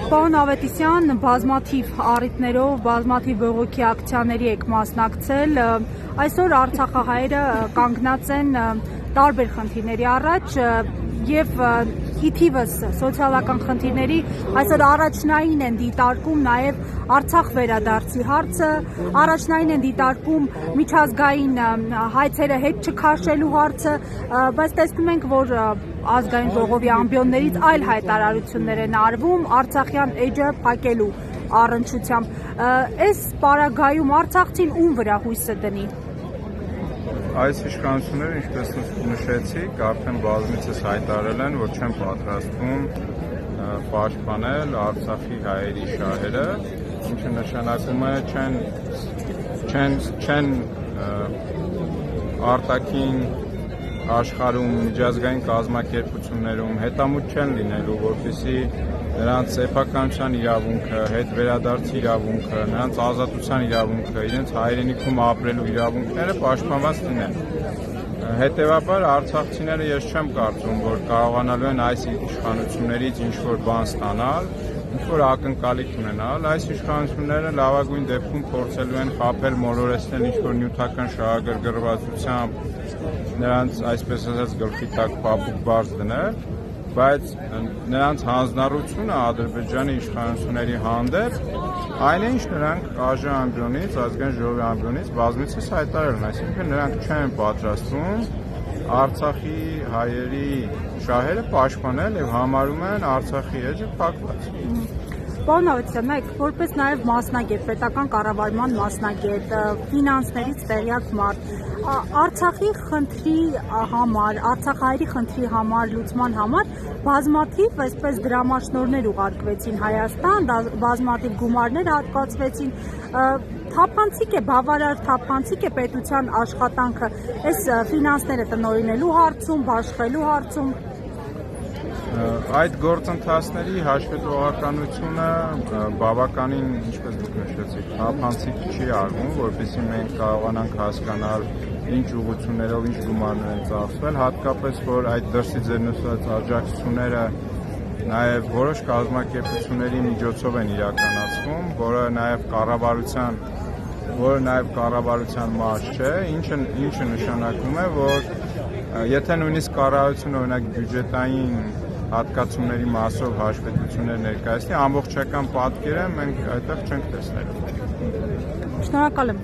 Պարոն Ավետիսյան, բազմաթիվ առիթներով, բազմաթիվ բողոքի ակցիաների եք մասնակցել, այսօր արցախահայերը կանգնած են տարբեր խնդիրների առաջ և ի թիվս սոցիալական խնդիրների այսօր առաջնային են դիտարկում նաև Արցախ վերադարձի հարցը, առաջնային են դիտարկում միջազգային հայցերը հետ չքաշելու հարցը, բայց տեսնում ենք, որ ազգային ժողովի ամբիոններից այլ հայտարարություններ են արվում Արցախյան էջը փակելու առնչությամբ։ Այս պարագայում արցախցին ում վրա հույսը դնի։ Այս իշխանությունները, ինչպես նշեցիք, արդեն բազմիցս հայտարարել են, որ չեն պատրաստվում պաշտպանել Արցախի հայերի շահերը, ինչը նշանակում է չեն արտաքին աշխարհում միջազգային կազմակերպություններում հետամուտ չեն լինելու, որպեսզի նրանց սեփականության իրավունքը, հետ վերադարձի իրավունքը, նրանց ազատության իրավունքը, իրենց հայրենիքում ապրելու իրավունքները պաշտպանված լինեն։ Հետևաբար արցախցիները ես չեմ կարծում, որ կարողանալու են այս իշխանություններից ինչ-որ բան ստանալ, ինչ-որ ակնկալիք ունենալ։ Այս իշխանությունները լավագույն դեպքում փորձելու են խաբել, մոլորեցնել ինչ-որ նյութական շահագրգռվածությամբ, նրանց այսպես ասած գլխի տակ պապուկ բարձ դնել, բայց նրանց հանձնառությունը Ադրբեջանի իշխանությունների հանդեպ այն է, ինչ նրանք ԱԺ ամբիոնից, ազգային ժողովի ամբիոնից բազմիցս հայտարարել են, այսինքն նրանք չեն պատրաստվում Արցախի հայերի շահերը պաշտպանել և համարում են Արցախի էջը փակված։ Պարոն Ավետիսյան, նայեք, որպես նաև մասնագետ, պետական կառավարման մասնագետ, ֆինանսներից տեղյակ մարդ, Արցախի խնդրի համար, արցախահայերի խնդրի համար, լուծման համար բազմաթիվ այսպես դրամաշնորհներ ուղարկվեցին Հայաստան, բազմաթիվ գումարներ հատկացվեցին, թափանցիկ է, բավարար թափանցիկ է պետության աշխատանքը այս ֆինանսները տնօրինելու հարցում, բաշխելու հարցում։ Այդ գործընթացների հաշվետվողականությունը բավականին, ինչպես դուք նշեցիք, թափանցիկ չի արվում, որպեսզի մենք կարողանանք հասկանալ ինչ ուղղություններով, ինչ գումարներ են ծախսվել, հատկապես որ այդ դրսից ներնշված աջակցությունները նաև որոշ կազմակերպությունների միջոցով են իրականացվում, որը նաև կառավարության մաս չէ, ինչը նշանակում է, որ եթե նույնիսկ կառավարությունը օրինակ բյուջետային հատկացումների մասով հաշվետվություններ ներկայացնի, ամբողջական պատկերը մենք այդտեղ չենք տեսնելու։ Շնորհակալ եմ։